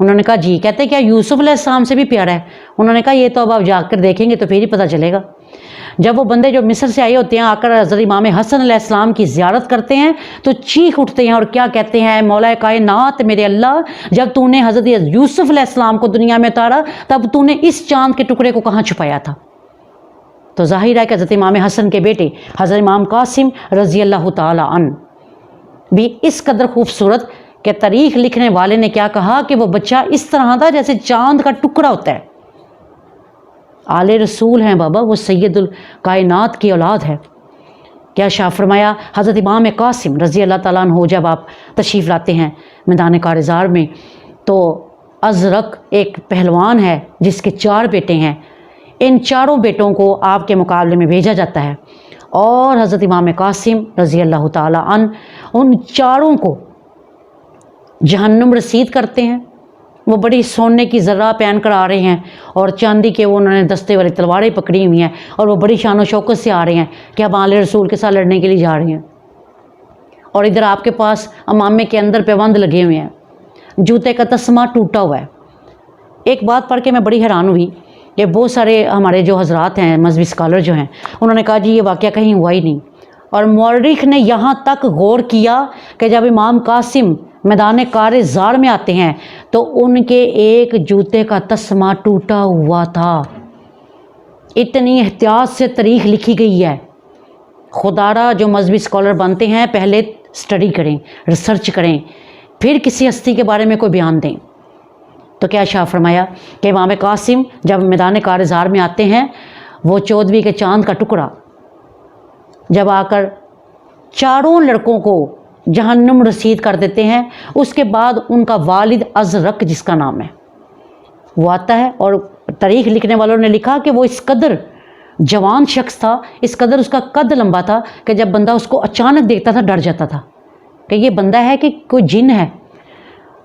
انہوں نے کہا جی. کہتے کیا یوسف علیہ السلام سے بھی پیارا ہے؟ انہوں نے کہا یہ تو اب آپ جا کر دیکھیں گے تو پھر ہی پتہ چلے گا. جب وہ بندے جو مصر سے آئے ہوتے ہیں آ کر حضرت امام حسن علیہ السلام کی زیارت کرتے ہیں تو چیخ اٹھتے ہیں اور کیا کہتے ہیں، مولا کائنات میرے اللہ، جب تو نے حضرت یوسف علیہ السلام کو دنیا میں اتارا تب تو نے اس چاند کے ٹکڑے کو کہاں چھپایا تھا؟ تو ظاہر ہے کہ حضرت امام حسن کے بیٹے حضرت امام قاسم رضی اللہ تعالی عنہ بھی اس قدر خوبصورت کہ تاریخ لکھنے والے نے کیا کہا کہ وہ بچہ اس طرح تھا جیسے چاند کا ٹکڑا ہوتا ہے. آل رسول ہیں بابا، وہ سید الکائنات کی اولاد ہے. کیا شاہ فرمایا حضرت امام قاسم رضی اللہ تعالیٰ عنہ جب آپ تشریف لاتے ہیں میدان کارزار میں تو ازرق ایک پہلوان ہے جس کے 4 بیٹے ہیں. ان چاروں بیٹوں کو آپ کے مقابلے میں بھیجا جاتا ہے اور حضرت امام قاسم رضی اللہ تعالیٰ عنہ ان چاروں کو جہنم رسید کرتے ہیں. وہ بڑی سونے کی ذرہ پہن کر آ رہے ہیں اور چاندی کے انہوں نے دستے والی تلواریں پکڑی ہوئی ہیں اور وہ بڑی شان و شوکت سے آ رہے ہیں کہ اب آل رسول کے ساتھ لڑنے کے لیے جا رہے ہیں. اور ادھر آپ کے پاس امامے کے اندر پیوند لگے ہوئے ہیں، جوتے کا تسمہ ٹوٹا ہوا ہے. ایک بات پڑھ کے میں بڑی حیران ہوئی کہ بہت سارے ہمارے جو حضرات ہیں مذہبی اسکالر جو ہیں انہوں نے کہا جی یہ واقعہ کہیں ہوا ہی نہیں. اور مورخ نے یہاں تک غور کیا کہ جب امام قاسم میدان کارزار میں آتے ہیں تو ان کے ایک جوتے کا تسمہ ٹوٹا ہوا تھا. اتنی احتیاط سے تاریخ لکھی گئی ہے. خدا را جو مذہبی اسکالر بنتے ہیں پہلے اسٹڈی کریں، ریسرچ کریں، پھر کسی ہستی کے بارے میں کوئی بیان دیں. تو کیا شاہ فرمایا کہ امام قاسم جب میدان کارزار میں آتے ہیں وہ 14ویں کے چاند کا ٹکڑا جب آ کر چاروں لڑکوں کو جہنم رسید کر دیتے ہیں، اس کے بعد ان کا والد ازرق جس کا نام ہے وہ آتا ہے. اور تاریخ لکھنے والوں نے لکھا کہ وہ اس قدر جوان شخص تھا، اس قدر اس کا قد لمبا تھا کہ جب بندہ اس کو اچانک دیکھتا تھا ڈر جاتا تھا کہ یہ بندہ ہے کہ کوئی جن ہے.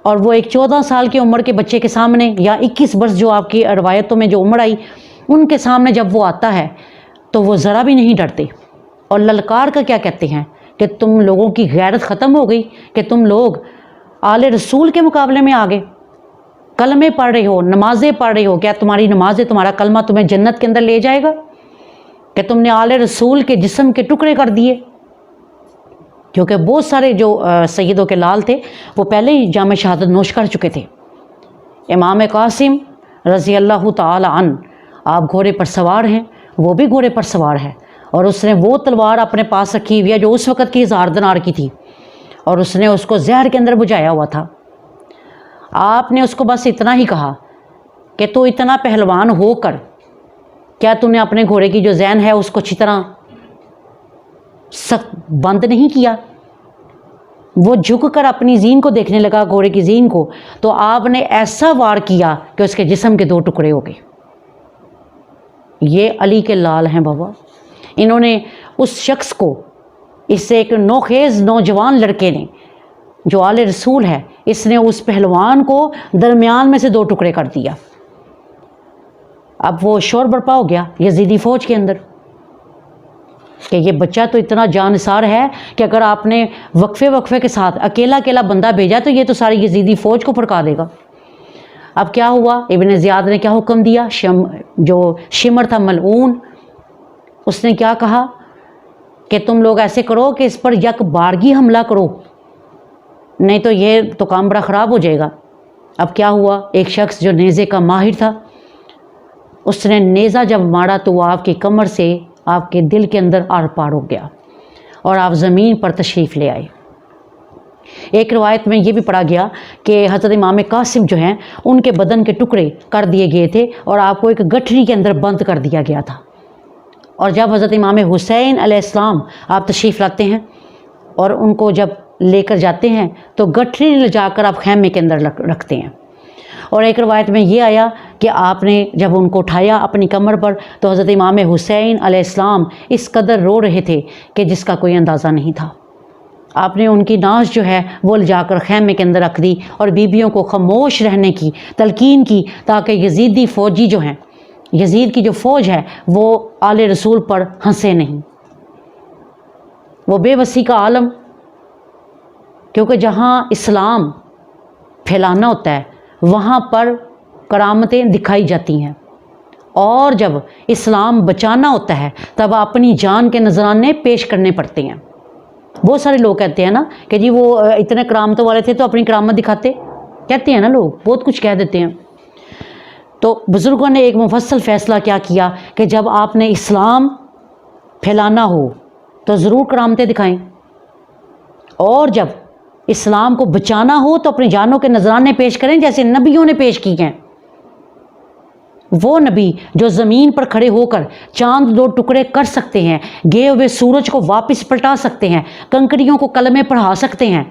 اور وہ ایک 14 سال کی عمر کے بچے کے سامنے یا 21 برس جو آپ کی روایتوں میں جو عمر آئی ان کے سامنے جب وہ آتا ہے تو وہ ذرا بھی نہیں ڈرتے. اور للکار کا کیا کہتے ہیں کہ تم لوگوں کی غیرت ختم ہو گئی کہ تم لوگ آل رسول کے مقابلے میں آگے کلمے پڑھ رہے ہو، نمازیں پڑھ رہے ہو. کیا تمہاری نمازیں، تمہارا کلمہ تمہیں جنت کے اندر لے جائے گا کہ تم نے آل رسول کے جسم کے ٹکڑے کر دیے؟ کیونکہ بہت سارے جو سیدوں کے لال تھے وہ پہلے ہی جام شہادت نوش کر چکے تھے. امام قاسم رضی اللہ تعالی عنہ آپ گھوڑے پر سوار ہیں، وہ بھی گھوڑے پر سوار ہے اور اس نے وہ تلوار اپنے پاس رکھی ہوئی ہے جو اس وقت کی 1000 دینار کی تھی اور اس نے اس کو زہر کے اندر بجھایا ہوا تھا. آپ نے اس کو بس اتنا ہی کہا کہ تو اتنا پہلوان ہو کر کیا تو نے اپنے گھوڑے کی جو ذہن ہے اس کو اچھی طرح سخت بند نہیں کیا؟ وہ جھک کر اپنی زین کو دیکھنے لگا، گھوڑے کی زین کو، تو آپ نے ایسا وار کیا کہ اس کے جسم کے 2 ٹکڑے ہو گئے. یہ علی کے لال ہیں بابا. انہوں نے اس شخص کو، اس سے ایک نوخیز نوجوان لڑکے نے جو آل رسول ہے، اس نے اس پہلوان کو درمیان میں سے 2 ٹکڑے کر دیا. اب وہ شور برپا ہو گیا یزیدی فوج کے اندر کہ یہ بچہ تو اتنا جانثار ہے کہ اگر آپ نے وقفے کے ساتھ اکیلا بندہ بھیجا تو یہ تو ساری یزیدی فوج کو پھڑکا دے گا. اب کیا ہوا؟ ابن زیاد نے کیا حکم دیا؟ جو شمر تھا ملعون، اس نے کیا کہا کہ تم لوگ ایسے کرو کہ اس پر یک بارگی حملہ کرو، نہیں تو یہ تو کام بڑا خراب ہو جائے گا. اب کیا ہوا؟ ایک شخص جو نیزے کا ماہر تھا اس نے نیزہ جب مارا تو وہ آپ کی کمر سے آپ کے دل کے اندر آر پار ہو گیا اور آپ زمین پر تشریف لے آئے. ایک روایت میں یہ بھی پڑھا گیا کہ حضرت امام قاسم جو ہیں ان کے بدن کے ٹکڑے کر دیے گئے تھے اور آپ کو ایک گٹھری کے اندر بند کر دیا گیا تھا. اور جب حضرت امام حسین علیہ السلام آپ تشریف لاتے ہیں اور ان کو جب لے کر جاتے ہیں تو گٹھری لے جا کر آپ خیمے کے اندر رکھتے ہیں. اور ایک روایت میں یہ آیا کہ آپ نے جب ان کو اٹھایا اپنی کمر پر تو حضرت امام حسین علیہ السلام اس قدر رو رہے تھے کہ جس کا کوئی اندازہ نہیں تھا. آپ نے ان کی ناز جو ہے وہ لے جا کر خیمے کے اندر رکھ دی اور بیویوں کو خاموش رہنے کی تلقین کی تاکہ یزیدی فوجی جو ہیں، یزید کی جو فوج ہے وہ آل رسول پر ہنسے نہیں. وہ بے بسی کا عالم، کیونکہ جہاں اسلام پھیلانا ہوتا ہے وہاں پر کرامتیں دکھائی جاتی ہیں، اور جب اسلام بچانا ہوتا ہے تب اپنی جان کے نذرانے پیش کرنے پڑتے ہیں۔ بہت سارے لوگ کہتے ہیں نا کہ جی وہ اتنے کرامتوں والے تھے تو اپنی کرامت دکھاتے، کہتے ہیں نا لوگ، بہت کچھ کہہ دیتے ہیں۔ تو بزرگوں نے ایک مفصل فیصلہ کیا کیا کہ جب آپ نے اسلام پھیلانا ہو تو ضرور کرامتیں دکھائیں، اور جب اسلام کو بچانا ہو تو اپنی جانوں کے نذرانے پیش کریں جیسے نبیوں نے پیش کی ہیں۔ وہ نبی جو زمین پر کھڑے ہو کر چاند 2 ٹکڑے کر سکتے ہیں، گئے ہوئے سورج کو واپس پلٹا سکتے ہیں، کنکریوں کو کلمے پڑھا سکتے ہیں،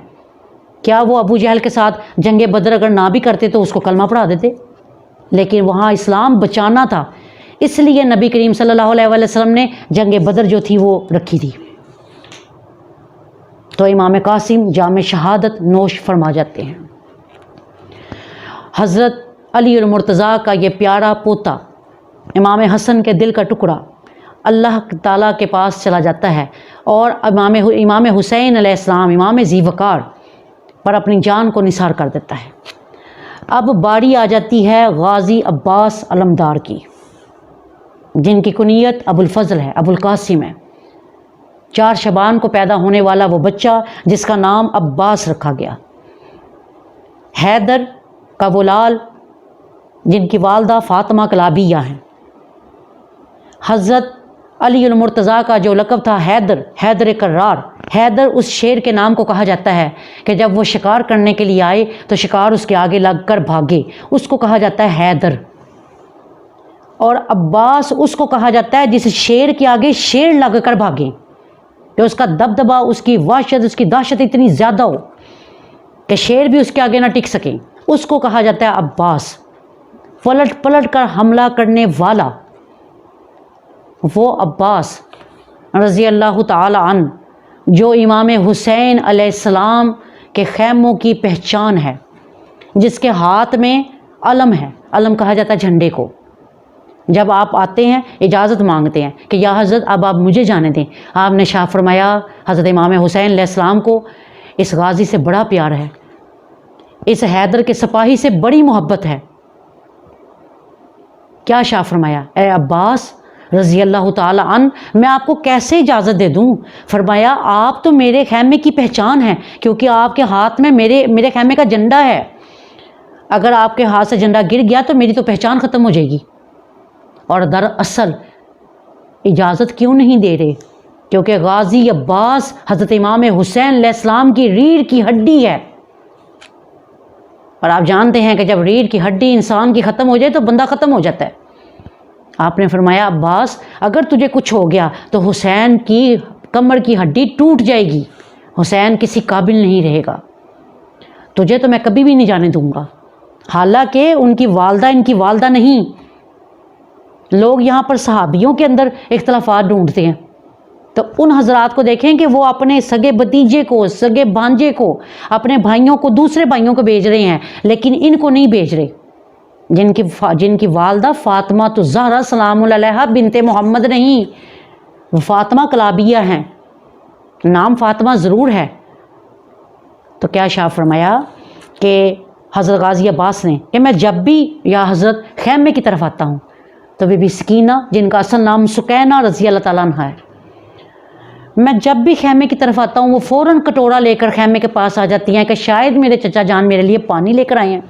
کیا وہ ابو جہل کے ساتھ جنگ بدر اگر نہ بھی کرتے تو اس کو کلمہ پڑھا دیتے؟ لیکن وہاں اسلام بچانا تھا، اس لیے نبی کریم صلی اللہ علیہ وسلم نے جنگ بدر جو تھی وہ رکھی تھی۔ تو امام قاسم جام شہادت نوش فرما جاتے ہیں۔ حضرت علی المرتضیٰ کا یہ پیارا پوتا امام حسن کے دل کا ٹکڑا اللہ تعالیٰ کے پاس چلا جاتا ہے اور امام حسین علیہ السلام، امام ذی وقار پر اپنی جان کو نثار کر دیتا ہے۔ اب باری آ جاتی ہے غازی عباس علمدار کی، جن کی کنیت ابو الفضل ہے، ابو القاسم ہے۔ 4 شعبان کو پیدا ہونے والا وہ بچہ جس کا نام عباس رکھا گیا۔ حیدر کا وہ لال جن کی والدہ فاطمہ کلابیہ ہیں۔ حضرت علی المرتضیٰ کا جو لقب تھا حیدر کرار، حیدر اس شیر کے نام کو کہا جاتا ہے کہ جب وہ شکار کرنے کے لیے آئے تو شکار اس کے آگے لگ کر بھاگے، اس کو کہا جاتا ہے حیدر۔ اور عباس اس کو کہا جاتا ہے جس شیر کے آگے شیر لگ کر بھاگے، کہ اس کا دبدبا، اس کی وحشت، اس کی دہشت اتنی زیادہ ہو کہ شیر بھی اس کے آگے نہ ٹک سکیں، اس کو کہا جاتا ہے عباس۔ پلٹ پلٹ کر حملہ کرنے والا وہ عباس رضی اللہ تعالی عنہ، جو امام حسین علیہ السلام کے خیموں کی پہچان ہے، جس کے ہاتھ میں علم ہے، علم کہا جاتا ہے جھنڈے کو۔ جب آپ آتے ہیں اجازت مانگتے ہیں کہ یا حضرت اب آپ مجھے جانے دیں، آپ نے شاہ فرمایا حضرت امام حسین علیہ السلام کو اس غازی سے بڑا پیار ہے، اس حیدر کے سپاہی سے بڑی محبت ہے۔ کیا شاہ فرمایا؟ اے عباس رضی اللہ تعالی عنہ، میں آپ کو کیسے اجازت دے دوں؟ فرمایا آپ تو میرے خیمے کی پہچان ہیں، کیونکہ آپ کے ہاتھ میں میرے خیمے کا جھنڈا ہے، اگر آپ کے ہاتھ سے جھنڈا گر گیا تو میری تو پہچان ختم ہو جائے گی۔ اور دراصل اجازت کیوں نہیں دے رہے؟ کیونکہ غازی عباس حضرت امام حسین علیہ السلام کی ریڑھ کی ہڈی ہے، اور آپ جانتے ہیں کہ جب ریڑھ کی ہڈی انسان کی ختم ہو جائے تو بندہ ختم ہو جاتا ہے۔ آپ نے فرمایا عباس اگر تجھے کچھ ہو گیا تو حسین کی کمر کی ہڈی ٹوٹ جائے گی، حسین کسی قابل نہیں رہے گا، تجھے تو میں کبھی بھی نہیں جانے دوں گا۔ حالانکہ ان کی والدہ نہیں، لوگ یہاں پر صحابیوں کے اندر اختلافات ڈھونڈتے ہیں، تو ان حضرات کو دیکھیں کہ وہ اپنے سگے بھتیجے کو، سگے بھانجے کو، اپنے بھائیوں کو، دوسرے بھائیوں کو بھیج رہے ہیں، لیکن ان کو نہیں بھیج رہے، جن کی والدہ فاطمہ تو زہرا سلام علیہا بنت محمد نہیں، وہ فاطمہ کلابیہ ہیں، نام فاطمہ ضرور ہے۔ تو کیا شاہ فرمایا کہ حضرت غازی عباس نے کہ میں جب بھی یا حضرت خیمے کی طرف آتا ہوں تو بی بی سکینہ جن کا اصل نام سکینہ رضی اللہ تعالیٰ عنہ ہے، میں جب بھی خیمے کی طرف آتا ہوں وہ فوراً کٹورا لے کر خیمے کے پاس آ جاتی ہیں کہ شاید میرے چچا جان میرے لیے پانی لے کر آئے ہیں،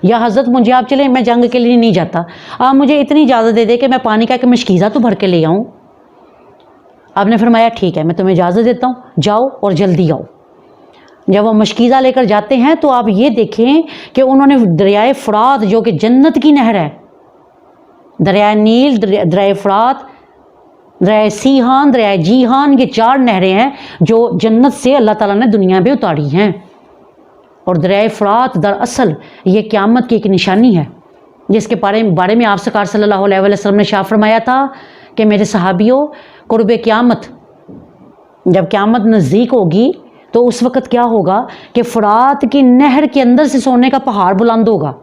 یا حضرت مجھے آپ چلیں، میں جنگ کے لیے نہیں جاتا، آپ مجھے اتنی اجازت دے دے کہ میں پانی کا کہ مشکیزہ تو بھر کے لے آؤں۔ آپ نے فرمایا ٹھیک ہے میں تمہیں اجازت دیتا ہوں، جاؤ اور جلدی آؤ۔ جب وہ مشکیزہ لے کر جاتے ہیں تو آپ یہ دیکھیں کہ انہوں نے دریائے فرات جو کہ جنت کی نہر ہے، دریائے نیل، دریائے فرات، دریائے سیحان، دریائے جیحان، یہ 4 نہریں ہیں جو جنت سے اللہ تعالیٰ نے دنیا میں اتاری ہیں۔ اور دریائے فرات دراصل یہ قیامت کی ایک نشانی ہے، جس کے بارے میں آپ سرکار صلی اللہ علیہ وسلم نے شاہ فرمایا تھا کہ میرے صحابیوں، قرب قیامت، جب قیامت نزدیک ہوگی تو اس وقت کیا ہوگا کہ فرات کی نہر کے اندر سے سونے کا پہاڑ بلند ہوگا،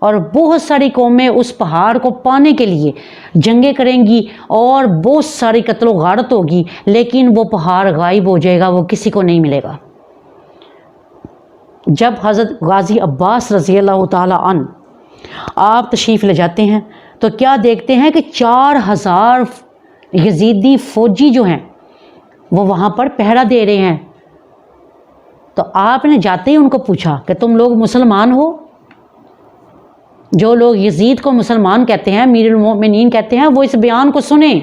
اور بہت ساری قومیں اس پہاڑ کو پانے کے لیے جنگیں کریں گی اور بہت ساری قتل و غارت ہوگی، لیکن وہ پہاڑ غائب ہو جائے گا، وہ کسی کو نہیں ملے گا۔ جب حضرت غازی عباس رضی اللہ تعالیٰ عنہ آپ تشریف لے جاتے ہیں تو کیا دیکھتے ہیں کہ 4000 یزیدی فوجی جو ہیں وہ وہاں پر پہرا دے رہے ہیں۔ تو آپ نے جاتے ہی ان کو پوچھا کہ تم لوگ مسلمان ہو؟ جو لوگ یزید کو مسلمان کہتے ہیں، امیر المومنین کہتے ہیں، وہ اس بیان کو سنیں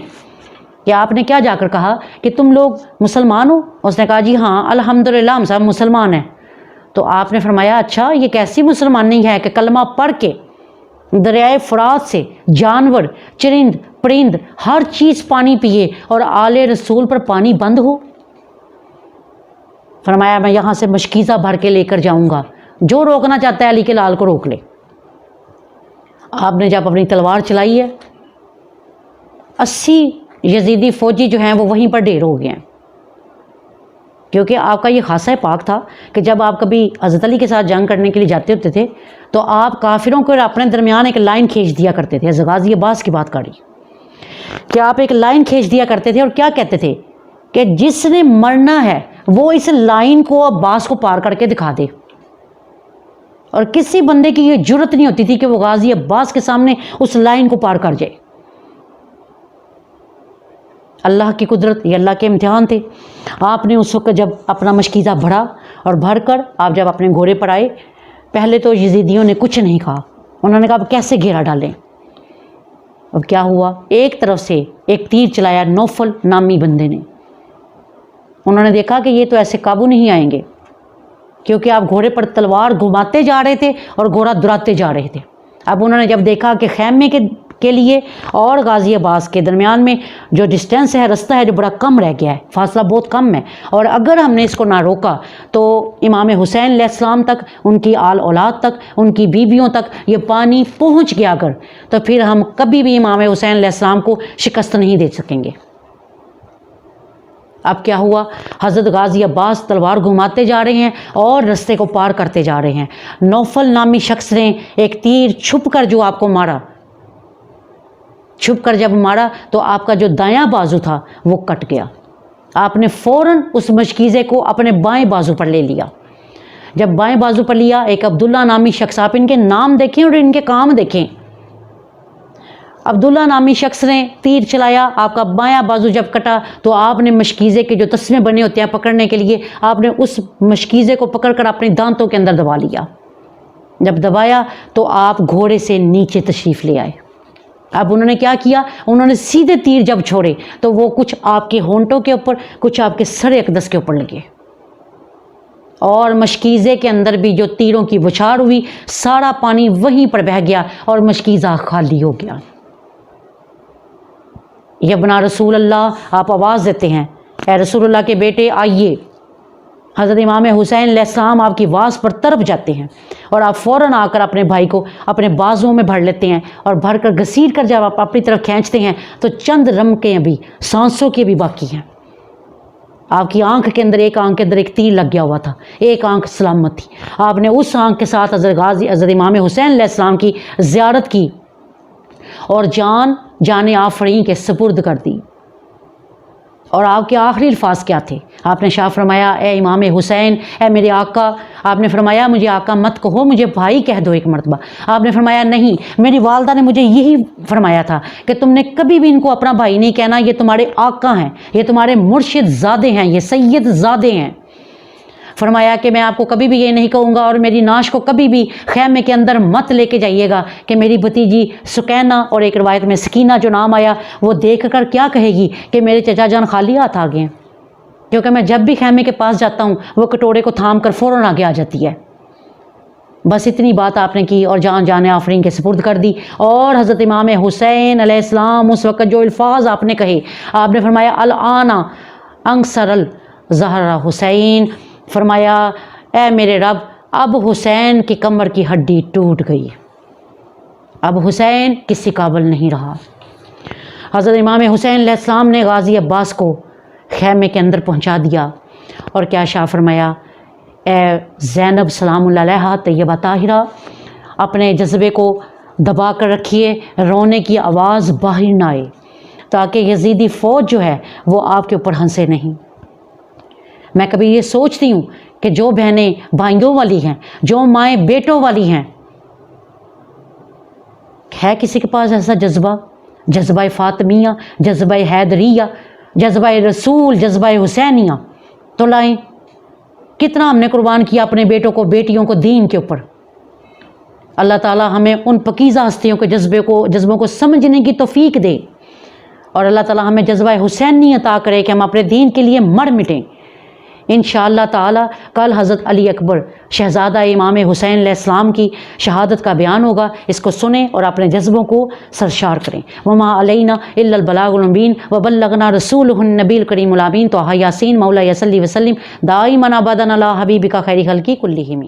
کہ آپ نے کیا جا کر کہا کہ تم لوگ مسلمان ہو؟ اس نے کہا جی ہاں الحمدللہ ہم سب مسلمان ہیں۔ تو آپ نے فرمایا اچھا یہ کیسی مسلمانی ہے کہ کلمہ پڑھ کے دریائے فرات سے جانور، چرند، پرند، ہر چیز پانی پیے اور آل رسول پر پانی بند ہو؟ فرمایا میں یہاں سے مشکیزہ بھر کے لے کر جاؤں گا، جو روکنا چاہتا ہے علی کے لال کو روک لے۔ آپ نے جب اپنی تلوار چلائی ہے 80 یزیدی فوجی جو ہیں وہ وہیں پر ڈھیر ہو گئے ہیں، کیونکہ آپ کا یہ خاصہ پاک تھا کہ جب آپ کبھی حضرت علی کے ساتھ جنگ کرنے کے لیے جاتے ہوتے تھے تو آپ کافروں کو اپنے درمیان ایک لائن کھینچ دیا کرتے تھے۔ غازی عباس کی بات کری کہ آپ ایک لائن کھینچ دیا کرتے تھے اور کیا کہتے تھے کہ جس نے مرنا ہے وہ اس لائن کو عباس کو پار کر کے دکھا دے، اور کسی بندے کی یہ جرت نہیں ہوتی تھی کہ وہ غازی عباس کے سامنے اس لائن کو پار کر جائے۔ اللہ کی قدرت، یہ اللہ کے امتحان تھے۔ آپ نے اس وقت جب اپنا مشکیزہ بھرا اور بھر کر آپ جب اپنے گھوڑے پر آئے، پہلے تو یزیدیوں نے کچھ نہیں کہا، انہوں نے کہا اب کیسے گھیرا ڈالیں۔ اب کیا ہوا، ایک طرف سے ایک تیر چلایا نوفل نامی بندے نے۔ انہوں نے دیکھا کہ یہ تو ایسے قابو نہیں آئیں گے، کیونکہ آپ گھوڑے پر تلوار گھماتے جا رہے تھے اور گھوڑا دراتے جا رہے تھے۔ اب انہوں نے جب دیکھا کہ خیمے کے لیے اور غازی عباس کے درمیان میں جو ڈسٹینس ہے، رستہ ہے جو بڑا کم رہ گیا ہے، فاصلہ بہت کم ہے، اور اگر ہم نے اس کو نہ روکا تو امام حسین علیہ السلام تک، ان کی آل اولاد تک، ان کی بیویوں تک یہ پانی پہنچ گیا اگر، تو پھر ہم کبھی بھی امام حسین علیہ السلام کو شکست نہیں دے سکیں گے۔ اب کیا ہوا، حضرت غازی عباس تلوار گھماتے جا رہے ہیں اور رستے کو پار کرتے جا رہے ہیں۔ نوفل نامی شخص نے ایک تیر چھپ کر جو آپ کو مارا، چھپ کر جب مارا تو آپ کا جو دایاں بازو تھا وہ کٹ گیا۔ آپ نے فوراً اس مشکیزے کو اپنے بائیں بازو پر لے لیا۔ جب بائیں بازو پر لیا، ایک عبداللہ نامی شخص، آپ ان کے نام دیکھیں اور ان کے کام دیکھیں، عبداللہ نامی شخص نے تیر چلایا، آپ کا بایاں بازو جب کٹا تو آپ نے مشکیزے کے جو تسمے بنے ہوتے ہیں پکڑنے کے لیے، آپ نے اس مشکیزے کو پکڑ کر اپنے دانتوں کے اندر دبا لیا۔ جب دبایا تو آپ گھوڑے سے نیچے تشریف لے آئے۔ اب انہوں نے کیا کیا، انہوں نے سیدھے تیر جب چھوڑے تو وہ کچھ آپ کے ہونٹوں کے اوپر، کچھ آپ کے سر اقدس کے اوپر لگے، اور مشکیزے کے اندر بھی جو تیروں کی بچھاڑ ہوئی، سارا پانی وہیں پر بہہ گیا اور مشکیزہ خالی ہو گیا۔ یبنا رسول اللہ، آپ آواز دیتے ہیں اے رسول اللہ کے بیٹے آئیے۔ حضرت امام حسین علیہ السلام آپ کی آواز پر تڑپ جاتے ہیں اور آپ فوراً آ کر اپنے بھائی کو اپنے بازوؤں میں بھر لیتے ہیں، اور بھر کر گھسیٹ کر جب آپ اپنی طرف کھینچتے ہیں تو چند رمقیں ابھی سانسوں کی بھی باقی ہیں۔ آپ کی آنکھ کے اندر، ایک آنکھ کے اندر ایک تیر لگ گیا ہوا تھا، ایک آنکھ سلامت تھی۔ آپ نے اس آنکھ کے ساتھ حضرت امام حسین علیہ السلام کی زیارت کی اور جان آفرین کے سپرد کر دی۔ اور آپ کے آخری الفاظ کیا تھے؟ آپ نے شاہ فرمایا اے امام حسین، اے میرے آقا، آپ نے فرمایا مجھے آقا مت کہو، مجھے بھائی کہہ دو ایک مرتبہ۔ آپ نے فرمایا نہیں، میری والدہ نے مجھے یہی فرمایا تھا کہ تم نے کبھی بھی ان کو اپنا بھائی نہیں کہنا، یہ تمہارے آقا ہیں، یہ تمہارے مرشد زادے ہیں، یہ سید زادے ہیں۔ فرمایا کہ میں آپ کو کبھی بھی یہ نہیں کہوں گا، اور میری ناش کو کبھی بھی خیمے کے اندر مت لے کے جائیے گا کہ میری بھتیجی سکینہ، اور ایک روایت میں سکینہ جو نام آیا، وہ دیکھ کر کیا کہے گی کہ میرے چچا جان خالی ہاتھ آ گئے ہیں، کیونکہ میں جب بھی خیمے کے پاس جاتا ہوں وہ کٹورے کو تھام کر فوراً آگے آ جاتی ہے۔ بس اتنی بات آپ نے کی اور جان آفرین کے سپرد کر دی۔ اور حضرت امام حسین علیہ السلام اس وقت جو الفاظ آپ نے کہے، آپ نے فرمایا الآن انکسر الزہرا حسین، فرمایا اے میرے رب، اب حسین کی کمر کی ہڈی ٹوٹ گئی، اب حسین کسی قابل نہیں رہا۔ حضرت امام حسین علیہ السلام نے غازی عباس کو خیمے کے اندر پہنچا دیا، اور کیا شاہ فرمایا اے زینب سلام اللہ علیہا طیبہ طاہرہ، اپنے جذبے کو دبا کر رکھیے، رونے کی آواز باہر نہ آئے، تاکہ یزیدی فوج جو ہے وہ آپ کے اوپر ہنسے نہیں۔ میں کبھی یہ سوچتی ہوں کہ جو بہنیں بھائیوں والی ہیں، جو مائیں بیٹوں والی ہیں، ہے کسی کے پاس ایسا جذبہ؟ جذبہ فاطمیہ، جذبہ حیدریہ، جذبہ رسول، جذبہ حسینیہ تو لائیں۔ کتنا ہم نے قربان کیا اپنے بیٹوں کو، بیٹیوں کو دین کے اوپر۔ اللہ تعالی ہمیں ان پاکیزہ ہستیوں کے جذبوں کو سمجھنے کی توفیق دے، اور اللہ تعالی ہمیں جذبہ حسینی عطا کرے کہ ہم اپنے دین کے لیے مر مٹیں۔ انشاءاللہ تعالی کل حضرت علی اکبر شہزادہ امام حسین علیہ السلام کی شہادت کا بیان ہوگا، اس کو سنیں اور اپنے جذبوں کو سرشار کریں۔ وما علینا الا البلاغ المبین وبلغنا رسولہ النبی الکریم الامین۔ تو یاسین مولا صلی وسلم دائما ابدا علی حبیبک خیر خلقی کلہم۔